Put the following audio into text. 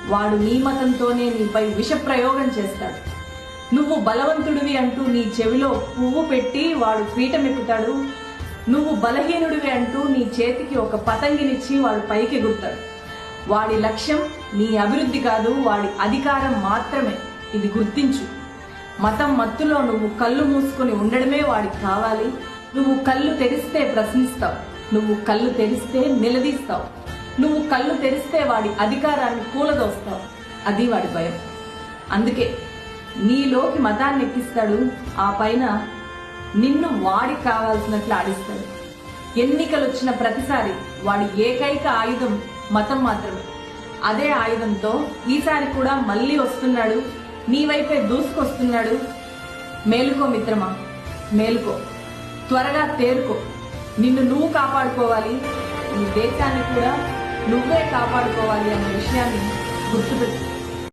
వాడు నీ మతంతోనే నీపై విష ప్రయోగం చేస్తాడు. నువ్వు బలవంతుడివి అంటూ నీ చెవిలో పువ్వు పెట్టి వాడు పీఠం ఎక్కుతాడు. నువ్వు బలహీనుడివి అంటూ నీ చేతికి ఒక పతంగినిచ్చి వాడు పైకి ఎగురుతాడు. వాడి లక్ష్యం నీ అభివృద్ధి కాదు, వాడి అధికారం మాత్రమే. ఇది గుర్తించు. మతం మత్తులో నువ్వు కళ్ళు మూసుకొని ఉండడమే వాడికి కావాలి. నువ్వు కళ్ళు తెరిస్తే ప్రశ్నిస్తావు, నువ్వు కళ్ళు తెరిస్తే నిలదీస్తావు, నువ్వు కళ్ళు తెరిస్తే వాడి అధికారాన్ని కూలదోస్తావు. అది వాడి భయం. అందుకే నీలోకి మతాన్ని ఎక్కిస్తాడు, ఆ పైన నిన్ను వాడికి కావాల్సినట్లు ఆడిస్తాడు. ఎన్నికలు వచ్చిన ప్రతిసారి వాడి ఏకైక ఆయుధం మతం మాత్రమే. అదే ఆయుధంతో ఈసారి కూడా మళ్ళీ వస్తున్నాడు, నీ వైపే దూసుకొస్తున్నాడు. మేలుకో మిత్రమా, మేలుకో, త్వరగా తేరుకో. నిన్ను నువ్వు కాపాడుకోవాలి, నీ దేశాన్ని కూడా నువ్వే కాపాడుకోవాలి అనే విషయాన్ని గుర్తుపెట్టు.